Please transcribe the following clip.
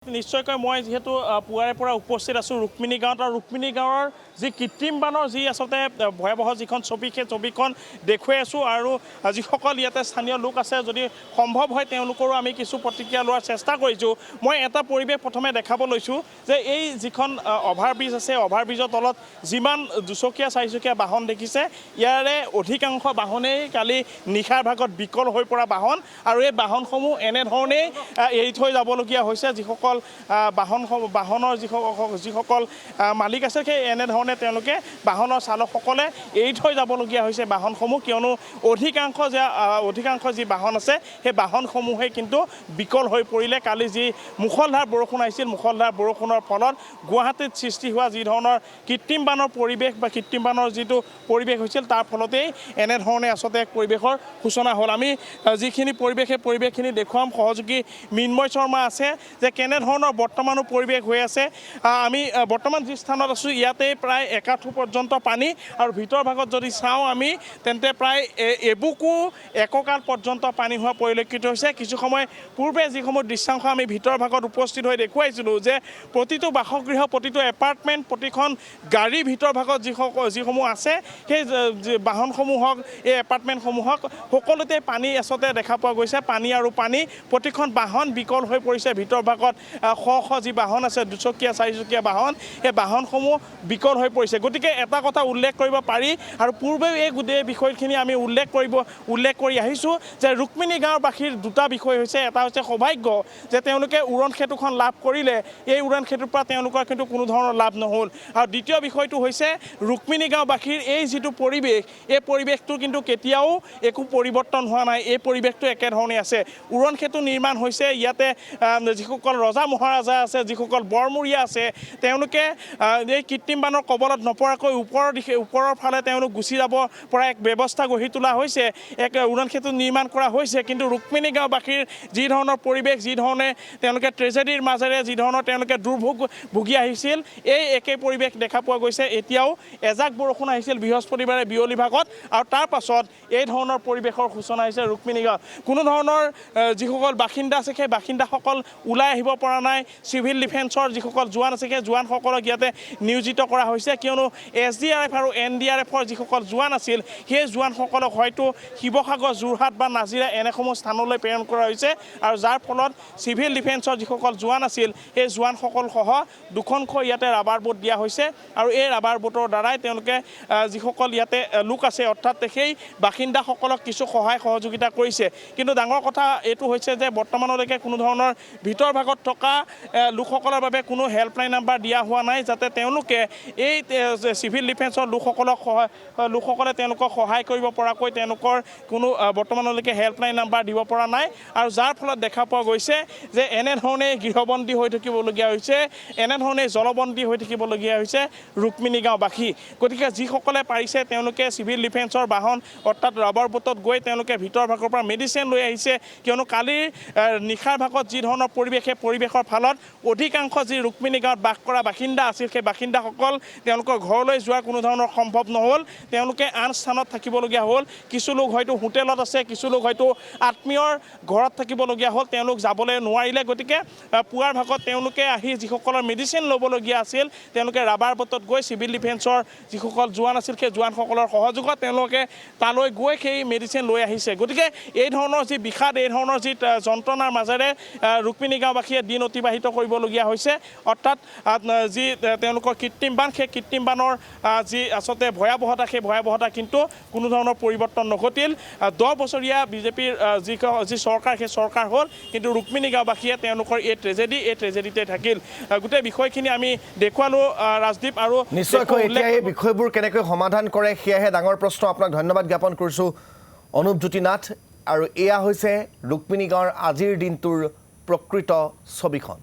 নিশ্চয়কৈ মই যেহেতু পুৱাৰে পৰা উপস্থিত আছোঁ ৰুক্মিণী গাঁৱত আৰু ৰুক্মিণী গাঁৱৰ যি কৃত্ৰিম বানৰ যি আচলতে ভয়াৱহ যিখন ছবি সেই ছবিখন দেখুৱাই আছোঁ আৰু যিসকল ইয়াতে স্থানীয় লোক আছে যদি সম্ভৱ হয় তেওঁলোকৰো আমি কিছু প্ৰতিক্ৰিয়া লোৱাৰ চেষ্টা কৰিছোঁ। মই এটা পৰিৱেশ প্ৰথমে দেখাব লৈছোঁ যে এই যিখন অভাৰব্ৰিজ আছে অভাৰব্ৰিজৰ তলত যিমান দুচকীয়া চাৰিচকীয়া বাহন দেখিছে ইয়াৰে অধিকাংশ বাহনেই কালি নিশাৰ ভাগত বিকল হৈ পৰা বাহন আৰু এই বাহনসমূহ এনেধৰণেই এৰি থৈ যাবলগীয়া হৈছে। যিসকল বাহনৰ যিসকল মালিক আছে সেই এনেধৰণে তেওঁলোকে বাহনৰ চালকসকলে এৰি থৈ যাবলগীয়া হৈছে বাহনসমূহ, কিয়নো অধিকাংশ যি বাহন আছে সেই বাহনসমূহে কিন্তু বিকল হৈ পৰিলে। কালি যি মুষলধাৰ বৰষুণ আহিছিল মুষলধাৰ বৰষুণৰ ফলত গুৱাহাটীত সৃষ্টি হোৱা যি ধৰণৰ কৃত্ৰিম বানৰ পৰিৱেশ বা কৃত্ৰিম বানৰ যিটো পৰিৱেশ হৈছিল তাৰ ফলতেই এনেধৰণে আচলতে এক পৰিৱেশৰ সূচনা হ'ল। আমি যিখিনি পৰিৱেশ সেই পৰিৱেশখিনি দেখুৱাম। সহযোগী মৃন্ময় শৰ্মা আছে যে কেনেধৰণৰ বৰ্তমানো পৰিৱেশ হৈ আছে। আমি বৰ্তমান যি স্থানত আছোঁ ইয়াতে প্ৰায় একাঠু পৰ্যন্ত পানী আৰু ভিতৰ ভাগত যদি চাওঁ আমি তেন্তে প্ৰায় এবুকু এককাল পৰ্যন্ত পানী হোৱা পৰিলক্ষিত হৈছে। কিছু সময় পূৰ্বে যিসমূহ দৃশ্যাংশ আমি ভিতৰ ভাগত উপস্থিত হৈ দেখুৱাইছিলোঁ যে প্ৰতিটো বাসগৃহ প্ৰতিটো এপাৰ্টমেণ্ট প্ৰতিখন গাড়ীৰ ভিতৰ ভাগত যিসমূহ আছে সেই বাহনসমূহ হওক এই এপাৰ্টমেণ্টসমূহক সকলোতে পানী আচলতে দেখা পোৱা গৈছে। পানী আৰু পানী প্ৰতিখন বাহন বিকল হৈ পৰিছে। ভিতৰ ভাগত শ যি বাহন আছে দুচকীয়া চাৰিচকীয়া বাহন সেই বাহনসমূহ বিকল হৈ পৰিছে। গতিকে এটা কথা উল্লেখ কৰিব পাৰি আৰু পূৰ্বেও এই গোটেই বিষয়খিনি আমি উল্লেখ কৰি আহিছোঁ যে ৰুক্মিণী গাঁওবাসীৰ দুটা বিষয় হৈছে। এটা হৈছে সৌভাগ্য যে তেওঁলোকে উৰণ সেতুখন লাভ কৰিলে, এই উৰণ সেতুৰ পৰা তেওঁলোকৰ কিন্তু কোনো ধৰণৰ লাভ নহ'ল। আৰু দ্বিতীয় বিষয়টো হৈছে ৰুক্মিণী গাঁওবাসীৰ এই যিটো পৰিৱেশ এই পৰিৱেশটো কিন্তু কেতিয়াও একো পৰিৱৰ্তন হোৱা নাই। এই পৰিৱেশটো একেধৰণে আছে। উৰণ সেতু নিৰ্মাণ হৈছে ইয়াতে যিসকল ৰজা মহাৰাজা আছে যিসকল বৰমূৰীয়া আছে তেওঁলোকে এই কৃত্ৰিম বানৰ কবলত নপৰাকৈ ওপৰৰ ফালে তেওঁলোক গুচি যাব পৰা এক ব্যৱস্থা গঢ়ি তোলা হৈছে, এক উৰণ সেতু নিৰ্মাণ কৰা হৈছে। কিন্তু ৰুক্মিণী গাঁওবাসীৰ যি ধৰণৰ পৰিৱেশ যি ধৰণে তেওঁলোকে ট্ৰেজেডিৰ মাজেৰে যি ধৰণৰ তেওঁলোকে দুৰ্ভোগ ভুগি আহিছিল এই একে পৰিৱেশ দেখা পোৱা গৈছে। এতিয়াও এজাক বৰষুণ আহিছিল বৃহস্পতিবাৰে বিয়লি ভাগত আৰু তাৰ পাছত এই ধৰণৰ পৰিৱেশৰ সূচনা হৈছে ৰুক্মিণী গাঁৱত। কোনো ধৰণৰ যিসকল বাসিন্দা আছে সেই বাসিন্দাসকল ওলাই আহিব পৰা নাই। চিভিল ডিফেন্সৰ যিসকল জোৱান আছে সেই জোৱানসকলক ইয়াতে নিয়োজিত কৰা হৈছে, কিয়নো SDRF আৰু NDRFৰ যিসকল জোৱান আছিল সেই জোৱানসকলক হয়তো শিৱসাগৰ যোৰহাট বা নাজিৰা এনেসমূহ স্থানলৈ প্ৰেৰণ কৰা হৈছে আৰু যাৰ ফলত চিভিল ডিফেন্সৰ যিসকল জোৱান আছিল সেই জোৱানসকলসহ দুখনকৈ ইয়াতে ৰাবাৰ বোট দিয়া হৈছে আৰু এই ৰাবাৰ বোটৰ দ্বাৰাই তেওঁলোকে যিসকল ইয়াতে লোক আছে অৰ্থাৎ সেই বাসিন্দাসকলক কিছু সহায় সহযোগিতা কৰিছে। কিন্তু ডাঙৰ কথা এইটো হৈছে যে বৰ্তমানলৈকে কোনো ধৰণৰ ভিতৰ ভাগত থকা লোকসকলৰ বাবে কোনো হেল্পলাইন নাম্বাৰ দিয়া হোৱা নাই যাতে তেওঁলোকে এই চিভিল ডিফেন্সৰ লোকসকলে তেওঁলোকক সহায় কৰিব পৰাকৈ তেওঁলোকৰ কোনো বৰ্তমানলৈকে হেল্পলাইন নাম্বাৰ দিব পৰা নাই আৰু যাৰ ফলত দেখা পোৱা গৈছে যে এনেধৰণে গৃহবন্দী হৈ থাকিবলগীয়া হৈছে, এনেধৰণে জলবন্দী হৈ থাকিবলগীয়া হৈছে ৰুক্মিণী গাঁওবাসী। গতিকে যিসকলে পাৰিছে তেওঁলোকে চিভিল ডিফেন্সৰ বাহন অৰ্থাৎ ৰাবাৰ বোটত গৈ তেওঁলোকে ভিতৰ ভাগৰ পৰা মেডিচিন লৈ আহিছে, কিয়নো কালিৰ নিশাৰ ভাগত যি ধৰণৰ পৰিৱেশ সেই পৰিৱেশৰ ফলত অধিকাংশ যি ৰুক্মিণী গাঁৱত বাস কৰা বাসিন্দা আছিল সেই বাসিন্দাসকল তেওঁলোকৰ ঘৰলৈ যোৱা কোনো ধৰণৰ সম্ভৱ নহ'ল। তেওঁলোকে আন স্থানত থাকিবলগীয়া হ'ল। কিছু লোক হয়তো হোটেলত আছে, কিছু লোক হয়তো আত্মীয়ৰ ঘৰত থাকিবলগীয়া হ'ল, তেওঁলোক যাবলৈ নোৱাৰিলে। গতিকে পুৱাৰ ভাগত তেওঁলোকে আহি যিসকলৰ মেডিচিন ল'বলগীয়া আছিল তেওঁলোকে ৰাবাৰ বোটত গৈ চিভিল ডিফেন্সৰ যিসকল জোৱান আছিল সেই জোৱানসকলৰ সহযোগত তেওঁলোকে তালৈ গৈ সেই মেডিচিন লৈ আহিছে। গতিকে এই ধৰণৰ যি বিষাদ এই ধৰণৰ যি যন্ত্ৰণাৰ মাজেৰে ৰুক্মিণী গাঁওবাসীয়ে দিন অতিবাহিত কৰিবলগীয়া হৈছে। অৰ্থাৎ যি তেওঁলোকৰ কৃত্ৰিম বান সেই কৃত্ৰিম বানৰ যি আচলতে ভয়াৱহতা সেই ভয়াৱহতা কিন্তু কোনো ধৰণৰ পৰিৱৰ্তন নঘটিল। 10 বছৰীয়া বিজেপিৰ যি চৰকাৰ সেই চৰকাৰ হ'ল, কিন্তু ৰুক্মিণী গাঁওবাসীয়ে তেওঁলোকৰ এই ট্ৰেজেডিতে থাকিল। গোটেই বিষয়খিনি আমি দেখুৱালোঁ ৰাজদীপ আৰু নিশ্চয়কৈ এতিয়া এই বিষয়বোৰ কেনেকৈ সমাধান কৰে সেয়াহে ডাঙৰ প্ৰশ্ন। আপোনাক ধন্যবাদ জ্ঞাপন কৰিছোঁ অনুপজ্যোতি নাথ। আৰু এয়া হৈছে ৰুক্মিণী গাঁৱৰ আজিৰ দিনটোৰ প্ৰকৃত ছবিখন।